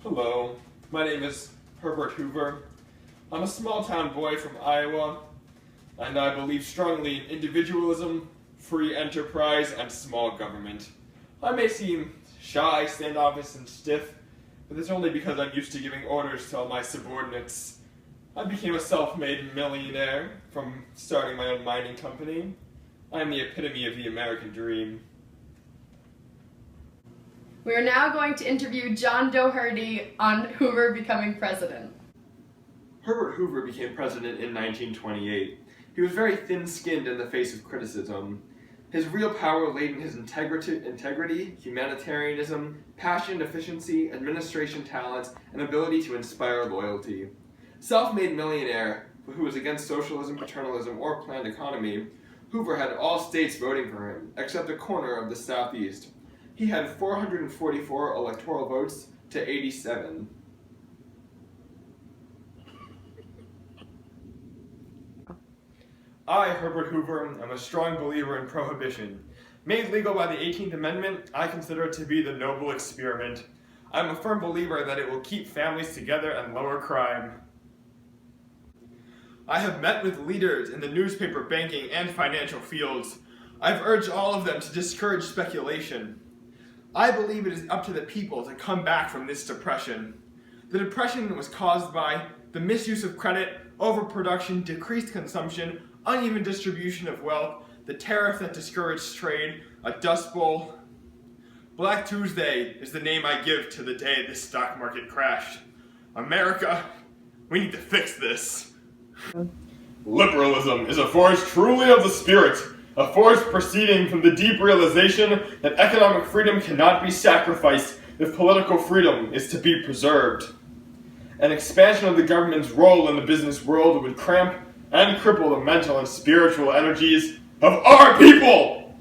Hello, my name is Herbert Hoover. I'm a small-town boy from Iowa, and I believe strongly in individualism, free enterprise, and small government. I may seem shy, standoffish, and stiff, but it's only because I'm used to giving orders to all my subordinates. I became a self-made millionaire from starting my own mining company. I am the epitome of the American dream. We are now going to interview John Doherty on Hoover becoming president. Herbert Hoover became president in 1928. He was very thin-skinned in the face of criticism. His real power lay in his integrity, humanitarianism, passion, efficiency, administration talents, and ability to inspire loyalty. Self-made millionaire who was against socialism, paternalism, or planned economy, Hoover had all states voting for him, except a corner of the Southeast. He had 444 electoral votes to 87. I, Herbert Hoover, am a strong believer in prohibition. Made legal by the 18th Amendment, I consider it to be the noble experiment. I'm a firm believer that it will keep families together and lower crime. I have met with leaders in the newspaper, banking, and financial fields. I've urged all of them to discourage speculation. I believe it is up to the people to come back from this depression. The depression was caused by the misuse of credit, overproduction, decreased consumption, uneven distribution of wealth, the tariff that discouraged trade, a dust bowl. Black Tuesday is the name I give to the day the stock market crashed. America, we need to fix this. Liberalism is a force truly of the spirit, a force proceeding from the deep realization that economic freedom cannot be sacrificed if political freedom is to be preserved. An expansion of the government's role in the business world would cramp and cripple the mental and spiritual energies of our people!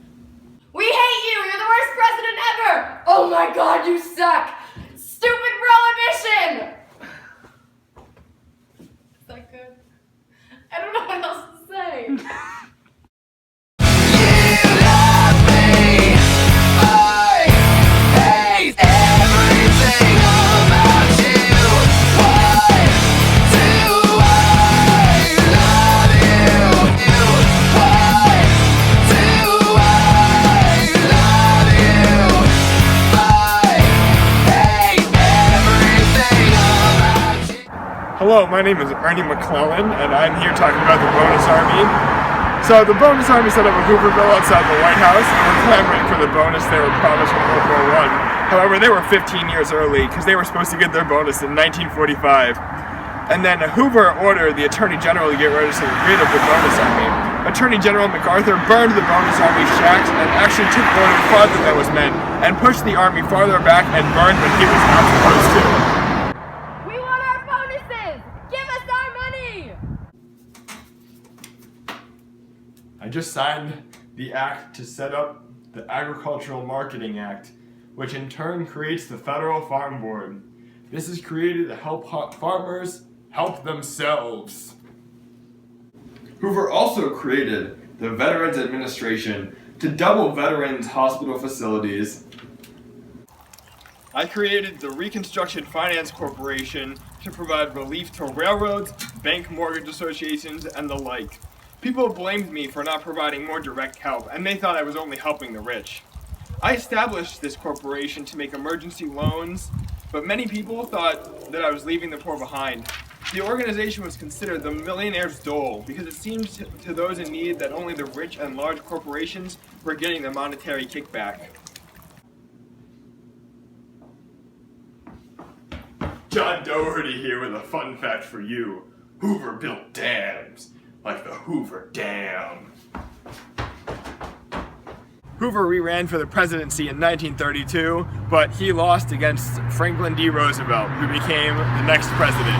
We hate you! You're the worst president ever! Oh my god, you suck! Stupid prohibition! Is that good? I don't know what else to say. Hello, my name is Ernie McClellan, and I'm here talking about the Bonus Army. So the Bonus Army set up a Hooverville outside the White House, and were clamoring for the bonus they were promised from World War I. However, they were 15 years early, because they were supposed to get their bonus in 1945. And then Hoover ordered the Attorney General to get rid of the Bonus Army. Attorney General MacArthur burned the Bonus Army shacks and actually took order farther than was meant, and pushed the army farther back and burned when he was not supposed to. I just signed the act to set up the Agricultural Marketing Act, which in turn creates the Federal Farm Board. This is created to help farmers help themselves. Hoover also created the Veterans Administration to double veterans' hospital facilities. I created the Reconstruction Finance Corporation to provide relief to railroads, bank mortgage associations, and the like. People blamed me for not providing more direct help, and they thought I was only helping the rich. I established this corporation to make emergency loans, but many people thought that I was leaving the poor behind. The organization was considered the millionaire's dole because it seemed to those in need that only the rich and large corporations were getting the monetary kickback. John Doherty here with a fun fact for you. Hoover built dams. Like the Hoover Dam. Hoover re-ran for the presidency in 1932, but he lost against Franklin D. Roosevelt, who became the next president.